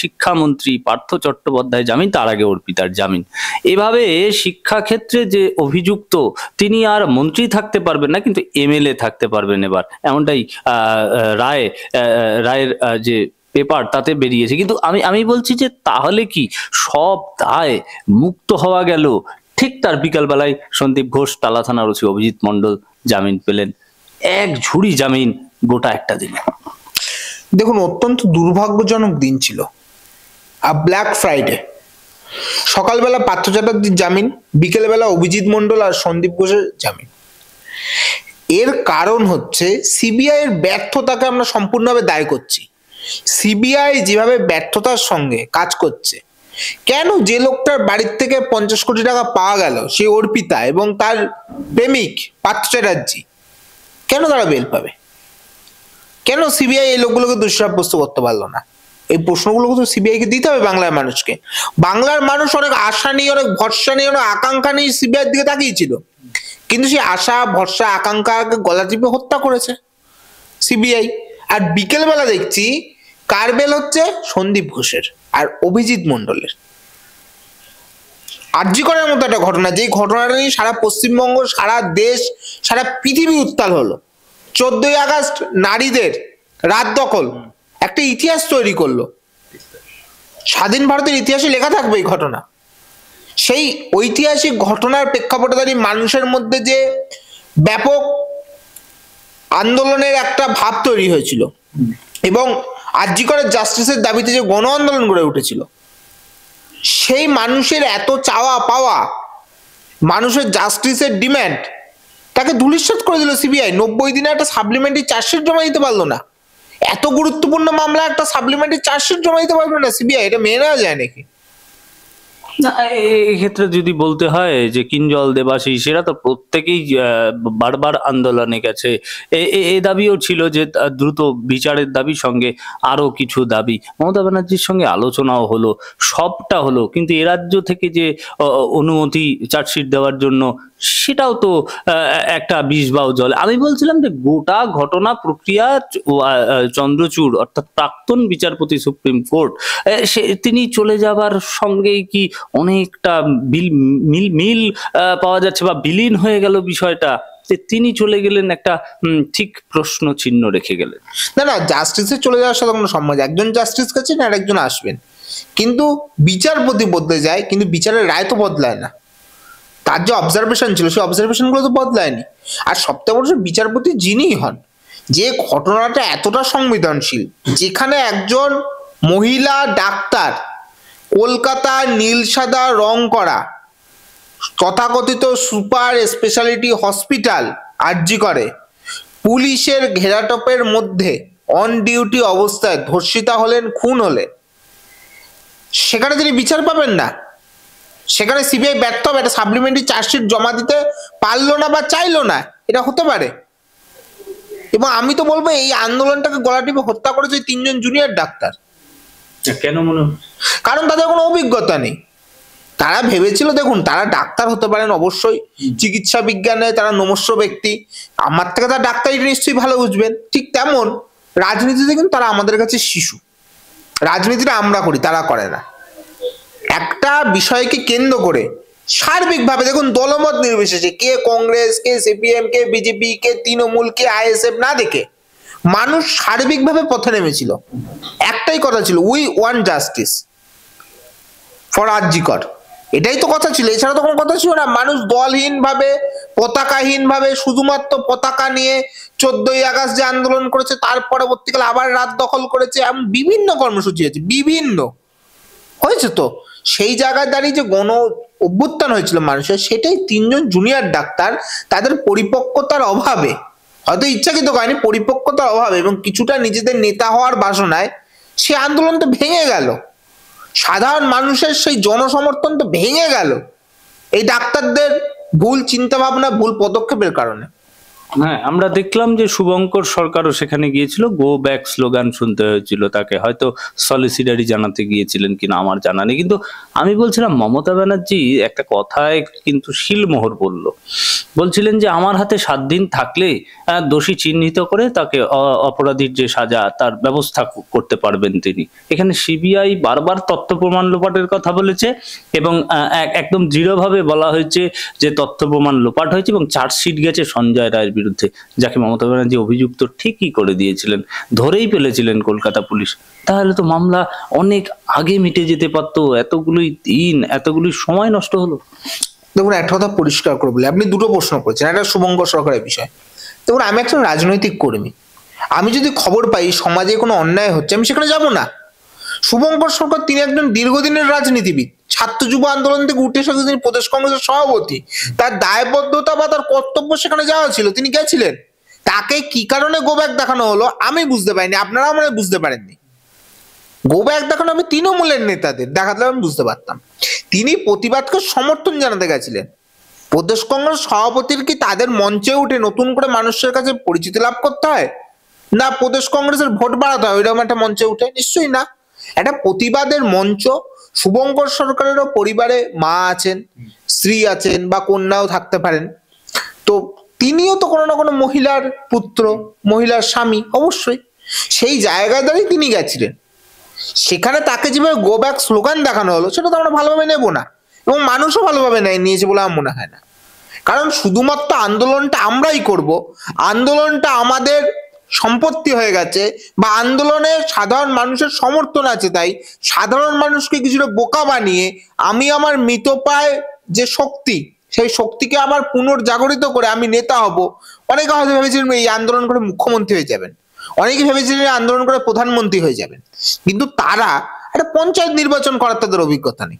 শিক্ষামন্ত্রী পার্থ চট্টোপাধ্যায় জামিন, তার আগে অর্পিতার জামিন। এভাবে শিক্ষাক্ষেত্রে যে অভিযুক্ত তিনি আর মন্ত্রী থাকতে পারবেন না, কিন্তু এমএলএ থাকতে পারবেন এবার, এমনটাই রায়ের যে পেপার তাতে বেরিয়েছে। কিন্তু আমি বলছি যে তাহলে কি সব দায় মুক্ত হওয়া গেল? ঠিক তার বিকালবেলায় সন্দীপ ঘোষ, টালা থানার ওসি অভিজিৎ মণ্ডল জামিন পেলেন, এক ঝুড়ি জামিন গোটা একটা দিনে। দেখুন, অত্যন্ত দুর্ভাগ্যজনক দিন ছিল। ব্ল্যাক ফ্রাইডে সকালবেলা পার্থ চ্যাটার্জির জামিন, বিকেলবেলা অভিজিৎ মণ্ডল আর সন্দীপ ঘোষের জামিন। এর কারণ হচ্ছে সিবিআই এর ব্যর্থতাকে আমরা সম্পূর্ণভাবে দায়ী করছি। সিবিআই যেভাবে ব্যর্থতার সঙ্গে কাজ করছে, কেন যে লোকটার বাড়ির থেকে 50 কোটি টাকা পাওয়া গেল, সে অর্পিতা এবং তার প্রেমিক পার্থ চ্যাটার্জি, কেন তারা বেল পাবে? কেন সিবিআই এই লোকগুলোকে দোষী সাব্যস্ত করতে পারলো না? এই প্রশ্নগুলো তো সিবিআই কে দিতে হবে বাংলার মানুষকে। বাংলার মানুষ অনেক আশা নিয়ে, অনেক ভরসা নিয়ে, অনেক আকাঙ্ক্ষা নিয়ে সিবিআই দিকে তাকিয়েছিল, কিন্তু সেই আশা ভরসা আকাঙ্ক্ষাকে গলা টিপে হত্যা করেছে সিবিআই। আর বিকেল বেলা দেখছি কার বেল হচ্ছে? সন্দীপ ঘোষের আর অভিজিৎ মণ্ডলের। আরজি করার মতো একটা ঘটনা, যে ঘটনাটা নিয়ে সারা পশ্চিমবঙ্গ, সারা দেশ, সারা পৃথিবী উত্তাল হলো। 14ই আগস্ট নারীদের রাত দখল একটা ইতিহাস তৈরি করলো। স্বাধীন ভারতের ইতিহাসে লেখা থাকবে এই ঘটনা। সেই ঐতিহাসিক ঘটনার প্রেক্ষাপটে দাঁড়িয়ে মানুষের মধ্যে যে ব্যাপক আন্দোলনের একটা ভাব তৈরি হয়েছিল এবং আরজি করের জাস্টিসের দাবিতে যে গণ আন্দোলন গড়ে উঠেছিল, সেই মানুষের এত চাওয়া পাওয়া, মানুষের জাস্টিসের ডিম্যান্ড, তাকে ধূলিসাৎ করে দিল সিবিআই। 90 দিনে একটা সাপ্লিমেন্টারি চার্জশিট জমা দিতে পারলো না। এত গুরুত্বপূর্ণ মামলা একটা সাপ্লিমেন্টারি চার্জশিট জমা দিতে পারবে না সিবিআই? এটা মেনে নেওয়া যায় নাকি? না, এক্ষেত্রে যদি বলতে হয় যে কিঞ্জল, দেবাশিস, এরা তো প্রত্যেকেই বারবার আন্দোলনে গেছে। এ দাবিও ছিল যে দ্রুত বিচারের দাবি, সঙ্গে আরো কিছু দাবি। মমতা ব্যানার্জির সঙ্গে আলোচনাও হলো, সবটা হলো, কিন্তু এ রাজ্য থেকে যে অনুমতি চার্জশিট দেওয়ার জন্য, সেটাও তো একটা বিষ বাও জল। আমি বলছিলাম যে গোটা ঘটনা প্রক্রিয়া, চন্দ্রচূড় অর্থাৎ প্রাক্তন বিচারপতি সুপ্রিম কোর্ট, তিনি চলে যাবার সঙ্গেই কি অনেকটা মিল পাওয়া যাচ্ছে, বা বিলীন হয়ে গেল বিষয়টা, যে তিনি চলে গেলেন, একটা ঠিক প্রশ্ন চিহ্ন রেখে গেলেন। না, জাস্টিসে চলে যাওয়ার সাথে কোনো সম্মান, একজন জাস্টিস কাছে আর একজন আসবেন, কিন্তু বিচারপতি বদলে যায়, কিন্তু বিচারের রায় তো বদলায় না। তার যে অবজারভেশন ছিল, সেই অবজারভেশন গুলো তো বদলায়নি। আর সবথেকে বড় বিচারপতি যিনি হন, যে ঘটনাটা এতটা সংবেদনশীল, যেখানে একজন মহিলা ডাক্তার কলকাতার নীল সাদা রং করা তথাকথিত সুপার স্পেশালিটি হসপিটাল আরজি করে পুলিশের ঘেরাটোপের মধ্যে অন ডিউটি অবস্থায় ধর্ষিতা হলেন, খুন হলেন, সেখানে তিনি বিচার পাবেন না। সেখানে সিবিআই ব্যর্থ হবে, একটা সাপ্লিমেন্টারি চার্জশিট জমা দিতে পারলো না বা চাইলো না, এটা হতে পারে। এবং আমি তো বলবো এই আন্দোলনটাকে গলা টিপে হত্যা করেছে 3 জন জুনিয়র ডাক্তার। কেন মনে হয়? কারণ তাদের কোনো অভিজ্ঞতা নেই। তারা ভেবেছিল, দেখুন, তারা ডাক্তার হতে পারেন অবশ্যই, চিকিৎসা বিজ্ঞানে তারা নমস্য ব্যক্তি, আমার থেকে তারা ডাক্তারিটা নিশ্চয়ই ভালো বুঝবেন। ঠিক তেমন রাজনীতিতে কিন্তু তারা আমাদের কাছে শিশু। রাজনীতিটা আমরা করি, তারা করে না। একটা বিষয়কে কেন্দ্র করে সার্বিকভাবে, দেখুন, দলমত নির্বিশেষে, কে কংগ্রেস, কে সিপিএম, কে বিজেপি, কে তৃণমূল, কে আইএসএফ না দেখে মানুষ সার্বিকভাবে পথে নেমেছিল। একটাই কথা ছিল, উই ওয়ান্ট জাস্টিস ফর আরজি কর। এটাই তো কথা ছিল, এছাড়া তো কোনো কথা ছিল না। মানুষ দলহীন ভাবে, পতাকাহীন ভাবে, শুধুমাত্র পতাকা নিয়ে 14ই আগস্ট যে আন্দোলন করেছে, তার পরবর্তীকালে আবার রাত দখল করেছে, এমন বিভিন্ন কর্মসূচি হয়েছে, বিভিন্ন হয়েছে। তো সেই জায়গায় দাঁড়িয়ে যে গণ অভ্যুত্থান হয়েছিল মানুষের, সেটাই 3 জন জুনিয়র ডাক্তার তাদের পরিপক্কতার অভাবে, হয়তো ইচ্ছাকৃত করেনি, পরিপক্কতার অভাবে এবং কিছুটা নিজেদের নেতা হওয়ার বাসনায় সে আন্দোলন তো ভেঙে গেল। সাধারণ মানুষের সেই জনসমর্থন তো ভেঙে গেল এই ডাক্তারদের ভুল চিন্তা ভাবনা, ভুল পদক্ষেপের কারণে। হ্যাঁ, আমরা দেখলাম যে শুভঙ্কর সরকারও সেখানে গিয়েছিল, গো ব্যাক স্লোগান শুনতে হয়েছিল তাকে, হয়তো সলিসিডারি জানাতে গিয়েছিলেন কিনা আমার জানা নেই। কিন্তু আমি বলছিলাম, মমতা ব্যানার্জি একটা কথায় কিন্তু শিলমোহর বলল বলছিলেন যে আমার হাতে 7 দিন থাকলে দোষী চিহ্নিত করে তাকে অপরাধীর যে সাজা তার ব্যবস্থা করতে পারবেন তিনি। এখানে সিবিআই বারবার তথ্য প্রমাণ লোপাটের কথা বলেছে এবং একদম দৃঢ়ভাবে বলা হয়েছে যে তথ্য প্রমাণ লোপাট হয়েছে এবং চার্জশিট গেছে সঞ্জয় রায়ের বিরুদ্ধে, যাকে মমতা ব্যানার্জি অভিযুক্ত ঠিকই করে দিয়েছিলেন, ধরেই ফেলেছিলেন কলকাতা পুলিশ। তাহলে তো মামলা অনেক আগে মিটে যেতে পারতো, এতগুলোই দিন এতগুলোই সময় নষ্ট হলো। দেখুন, একটা কথা পরিষ্কার করে বলি, আপনি দুটো প্রশ্ন করেছেন, একটা শুভঙ্কর সরকারের বিষয়। দেখুন, আমি একজন রাজনৈতিক কর্মী, আমি যদি খবর পাই সমাজে কোনো অন্যায় হচ্ছে আমি সেখানে যাব না। শুভঙ্কর সরকার তিনি একজন দীর্ঘদিনের রাজনীতিবিদ, ছাত্র যুব আন্দোলন থেকে উঠে এসে তিনি প্রদেশ কংগ্রেসের সভাপতি, তার দায়বদ্ধতা বা তার কর্তব্য সেখানে যাওয়া ছিল, তিনি গেছিলেন। তাকে কি কারণে গো ব্যাক দেখানো হলো আমি বুঝতে পারিনি, আপনারাও মানে বুঝতে পারেননি। গো ব্যাক দেখানো আমি তৃণমূলের নেতাদের দেখাতে আমি বুঝতে পারতাম। তিনি প্রতিবাদকে সমর্থন জানাতে গেছিলেন। প্রদেশ কংগ্রেস সভাপতির কি তাদের মঞ্চে উঠে নতুন করে মানুষের কাছে পরিচিতি লাভ করতে হয়, না প্রদেশ কংগ্রেসের ভোট বাড়াতে হয় ওইরকম একটা মঞ্চে উঠে? নিশ্চয়ই না। একটা প্রতিবাদের মঞ্চ। শুভঙ্কর সরকারেরও পরিবারে মা আছেন, স্ত্রী আছেন বা কন্যাও থাকতে পারেন, তো তিনিও তো কোনো না কোনো মহিলার পুত্র, মহিলার স্বামী, অবশ্যই সেই জায়গায় দাঁড়িয়ে তিনি গেছিলেন। সেখানে তাকে যেভাবে গো ব্যাক স্লোগান দেখানো হলো সেটা তো আমরা ভালোভাবে নেব না, এবং মানুষও ভালোভাবে নিয়েছে বলে আমার মনে হয় না। কারণ শুধুমাত্র আন্দোলনটা আমরাই করব, আন্দোলনটা আমাদের সম্পত্তি হয়ে গেছে বা আন্দোলনে সাধারণ মানুষের সমর্থন আছে, তাই সাধারণ মানুষকে কিছুটা বোকা বানিয়ে আমি আমার মৃতপ্রায় যে শক্তি সেই শক্তিকে আবার পুনর্জাগরিত করে আমি নেতা হব। অনেকে হয়তো ভেবেছিলেন এই আন্দোলন করে মুখ্যমন্ত্রী হয়ে যাবেন, অনেকে ভেবেছিলেন আন্দোলন করে প্রধানমন্ত্রী হয়ে যাবেন, কিন্তু তারা একটা পঞ্চায়েত নির্বাচন করার তাদের অভিজ্ঞতা নেই,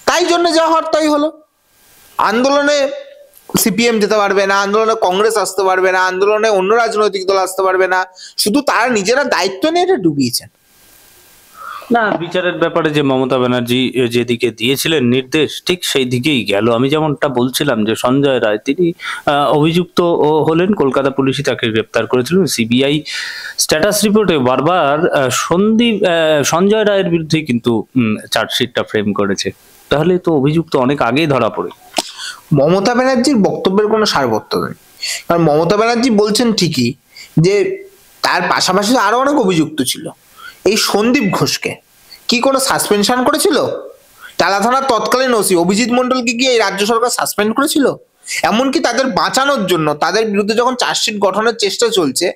তাই জন্য যা হওয়ার তাই হলো। আন্দোলনে সিপিএম যেতে পারবে না, আন্দোলনে কংগ্রেস আসতে পারবে না, আন্দোলনে অন্য রাজনৈতিক দল আসতে পারবে না, শুধু তারা নিজেরা দায়িত্ব নিয়ে এটা ডুবিয়েছেন। না, বিচারের ব্যাপারে যে মমতা ব্যানার্জি যেদিকে দিয়েছিলেন নির্দেশ ঠিক সেই দিকেই গেল। আমি যেমনটা বলছিলাম যে সঞ্জয় রায় তিনি অভিযুক্ত হলেন, কলকাতা পুলিশই তাকে গ্রেপ্তার করেছিল। সিবিআই স্ট্যাটাস রিপোর্টে বারবার সঞ্জয় রায়ের বিরুদ্ধে কিন্তু চার্জশিটটা ফ্রেম করেছে। তাহলে তো অভিযুক্ত অনেক আগেই ধরা পড়ে। মমতা ব্যানার্জির বক্তব্যের কোনো সারবত্য নেই, কারণ মমতা ব্যানার্জি বলছেন ঠিকই যে তার পাশাপাশি আরো অনেক অভিযুক্ত ছিল। এই সন্দীপ ঘোষকে কি কোনো সাসপেনশন করেছিল? টালা থানার তৎকালীন ওসি অভিজিৎ মন্ডলকে কি এই রাজ্য সরকার সাসপেন্ড করেছিল? এমনকি তাদের বাঁচানোর জন্য তাদের বিরুদ্ধে যখন চার্জশিট গঠনের চেষ্টা চলছে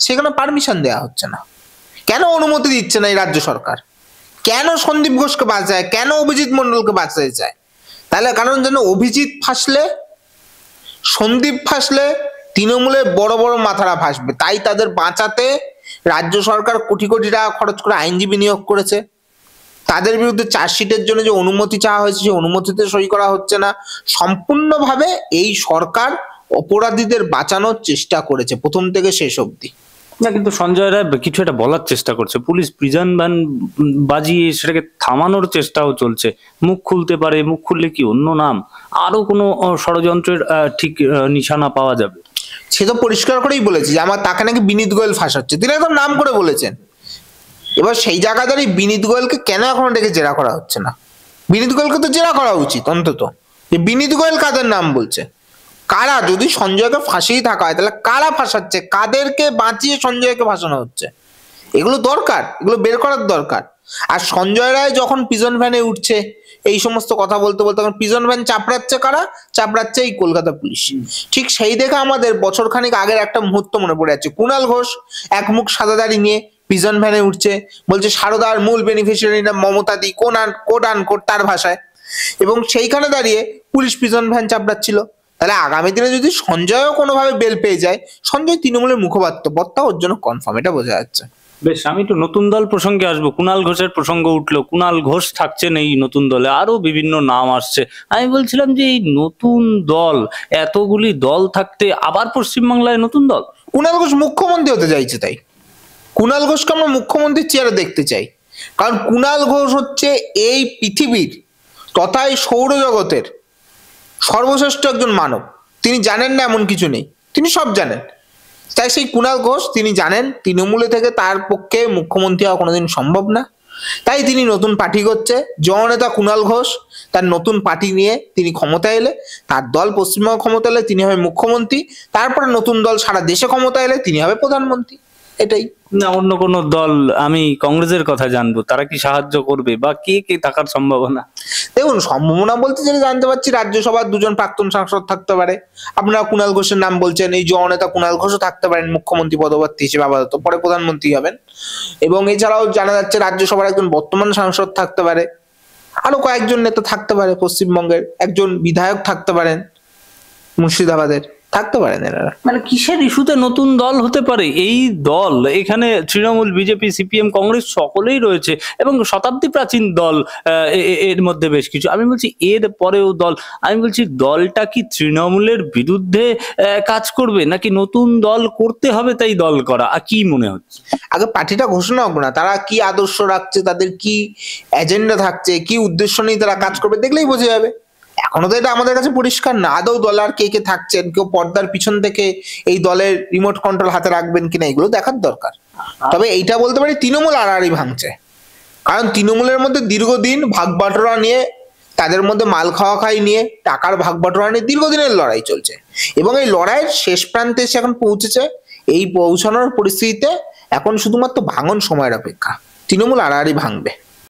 সেখানে পারমিশন দেওয়া হচ্ছে না। কেন অনুমতি দিচ্ছে না এই রাজ্য সরকার? কেন সন্দীপ ঘোষকে বাঁচায়, কেন অভিজিৎ মন্ডলকে বাঁচাতে চায়? তাহলে কারণ যেন অভিজিৎ ফাঁসলে, সন্দীপ ফাঁসলে তৃণমূলের বড় বড় মাথারা ফাঁসবে, তাই তাদের বাঁচাতে রাজ্য সরকার কোটি কোটি টাকা খরচ করে আইনজীবী নিয়োগ করেছে। তাদের বিরুদ্ধে চার্জশিটের জন্য যে অনুমতি চাওয়া হয়েছে সেই অনুমতিতে সই করা হচ্ছে না। সম্পূর্ণভাবে এই সরকার অপরাধীদের বাঁচানোর চেষ্টা করেছে প্রথম থেকে শেষ অবধি। না, কিন্তু সঞ্জয় রায় কিছু একটা বলার চেষ্টা করছে, পুলিশ প্রিজন ভ্যান বাজিয়ে সেটাকে থামানোর চেষ্টাও চলছে। মুখ খুলতে পারে, মুখ খুললে কি অন্য নাম, আরো কোনো ষড়যন্ত্রের ঠিক নিশানা পাওয়া যাবে? সে তো পরিষ্কার করেই বলেছে যে আমার তাকে নাকি বিনীত গোয়েল ফাঁসাচ্ছে, তিনি একদম নাম করে বলেছেন। এবার সেই জায়গা দাঁড়িয়ে বিনীত গোয়েলকে কেন এখনো ডেকে জেরা করা হচ্ছে না? বিনীত গোয়েলকে তো জেরা করা উচিত অন্তত। যে বিনীত গোয়েল কাদের নাম বলছে, কারা, যদি সঞ্জয়কে ফাঁসিয়ে থাকা হয় তাহলে কারা ফাঁসাচ্ছে, কাদেরকে বাঁচিয়ে সঞ্জয়কে ফাঁসানো হচ্ছে, এগুলো দরকার, এগুলো বের করার দরকার। আর সঞ্জয় রায় যখন প্রিজন ভ্যানে উঠছে এই সমস্ত কথা বলতে বলতে তখন প্রিজন ভ্যান চাপড়াচ্ছে কারা? চাপড়াচ্ছে এই কলকাতা পুলিশ। ঠিক সেই দেখে আমাদের বছরখানিক আগের একটা মুহূর্ত মনে পড়ে যাচ্ছে। কুণাল ঘোষ এক মুখ সাদা দাড়ি নিয়ে প্রিজন ভ্যানে উঠছে, বলছে সারদার মূল বেনিফিশিয়ারি না মমতা দি, কোট আনকোট তার ভাষায়, এবং সেইখানে দাঁড়িয়ে পুলিশ প্রিজন ভ্যান চাপড়াচ্ছিল। তাহলে আগামী দিনে যদি সঞ্জয়ও কোনোভাবে বেল পেয়ে যায়, সঞ্জয় তৃণমূলের মুখপাত্র ওর জন্য কনফার্ম, এটা বোঝা যাচ্ছে। বেশ, আমি একটু নতুন দল প্রসঙ্গে আসবো। কুণাল ঘোষের প্রসঙ্গ উঠলো, কুণাল ঘোষ থাকছেন এই নতুন দলে, আরো বিভিন্ন নাম আসছে। আমি বলছিলাম যে এই নতুন দল, এতগুলি দল থাকতে আবার পশ্চিমবাংলায় নতুন দল? কুণাল ঘোষ মুখ্যমন্ত্রী হতে চাইছে, তাই কুণাল ঘোষকে আমরা মুখ্যমন্ত্রীর চেয়ারে দেখতে চাই। কারণ কুণাল ঘোষ হচ্ছে এই পৃথিবীর তথা এই সৌরজগতের সর্বশ্রেষ্ঠ একজন মানব। তিনি জানেন না এমন কিছু নেই, তিনি সব জানেন। তাই সেই কুণাল ঘোষ তিনি জানেন তৃণমূলে থেকে তার পক্ষে মুখ্যমন্ত্রী হওয়া কোনোদিন সম্ভব না, তাই তিনি নতুন পার্টি করছে। জননেতা কুণাল ঘোষ তার নতুন পার্টি নিয়ে তিনি ক্ষমতা এলে, তার দল পশ্চিমবঙ্গ ক্ষমতা এলে তিনি হবে মুখ্যমন্ত্রী, তারপরে নতুন দল সারা দেশে ক্ষমতা এলে তিনি হবে প্রধানমন্ত্রী। এটাই। না অন্য কোনো দল, আমি কংগ্রেসের কথা জানবো, তারা কি সাহায্য করবে বা কে কে থাকার সম্ভাবনা? দেখুন, সম্ভাবনা বলতে যেটা জানতে পারছি, রাজ্যসভার দুজন প্রাক্তন সাংসদ থাকতে পারে। আপনারা কুণাল ঘোষের নাম বলছেন, এই জননেতা কুণাল ঘোষও থাকতে পারেন মুখ্যমন্ত্রী পদপ্রার্থী হিসেবে আপাতত, পরে প্রধানমন্ত্রী হবেন। এবং এছাড়াও জানা যাচ্ছে রাজ্যসভার একজন বর্তমান সাংসদ থাকতে পারে, আরো কয়েকজন নেতা থাকতে পারে, পশ্চিমবঙ্গের একজন বিধায়ক থাকতে পারেন, মুর্শিদাবাদের থাকতে পারেন এনারা। মানে কিসের ইস্যুতে নতুন দল হতে পারে? এই দল এখানে তৃণমূল, বিজেপি, সিপিএম, কংগ্রেস সকলেই রয়েছে এবং শতাব্দী প্রাচীন দল, এর মধ্যে বেশ কিছু। আমি বলছি এর পরেও দল, আমি বলছি দলটা কি তৃণমূলের বিরুদ্ধে কাজ করবে নাকি নতুন দল করতে হবে তাই দল করা? আর কি মনে হচ্ছে? আগে পার্টিটা ঘোষণা হোক না, তারা কি আদর্শ রাখছে, তাদের কি এজেন্ডা থাকছে, কি উদ্দেশ্য নিয়ে তারা কাজ করবে, দেখলেই বোঝা যাবে। এখনো তো এটা আমাদের কাছে পরিষ্কার না, আদৌ দল আর কে কে থাকছেন, কেউ পর্দার পিছন থেকে এই দলের রিমোট কন্ট্রোল হাতে রাখবেন কিনা, এগুলো দেখার দরকার। তবে এইটা বলতে পারি, তৃণমূল আড়াআড়ি ভাঙছে, কারণ তৃণমূলের মধ্যে দীর্ঘদিন ভাগ বাটোয়ারা নিয়ে, তাদের মধ্যে মাল খাওয়া খাই নিয়ে, টাকার ভাগ বাটোয়ারা নিয়ে দীর্ঘদিনের লড়াই চলছে এবং এই লড়াইয়ের শেষ প্রান্তে এসে এখন পৌঁছেছে। এই পৌঁছানোর পরিস্থিতিতে এখন শুধুমাত্র ভাঙন সময়ের অপেক্ষা, তৃণমূল আড়াআড়ি ভাঙবে।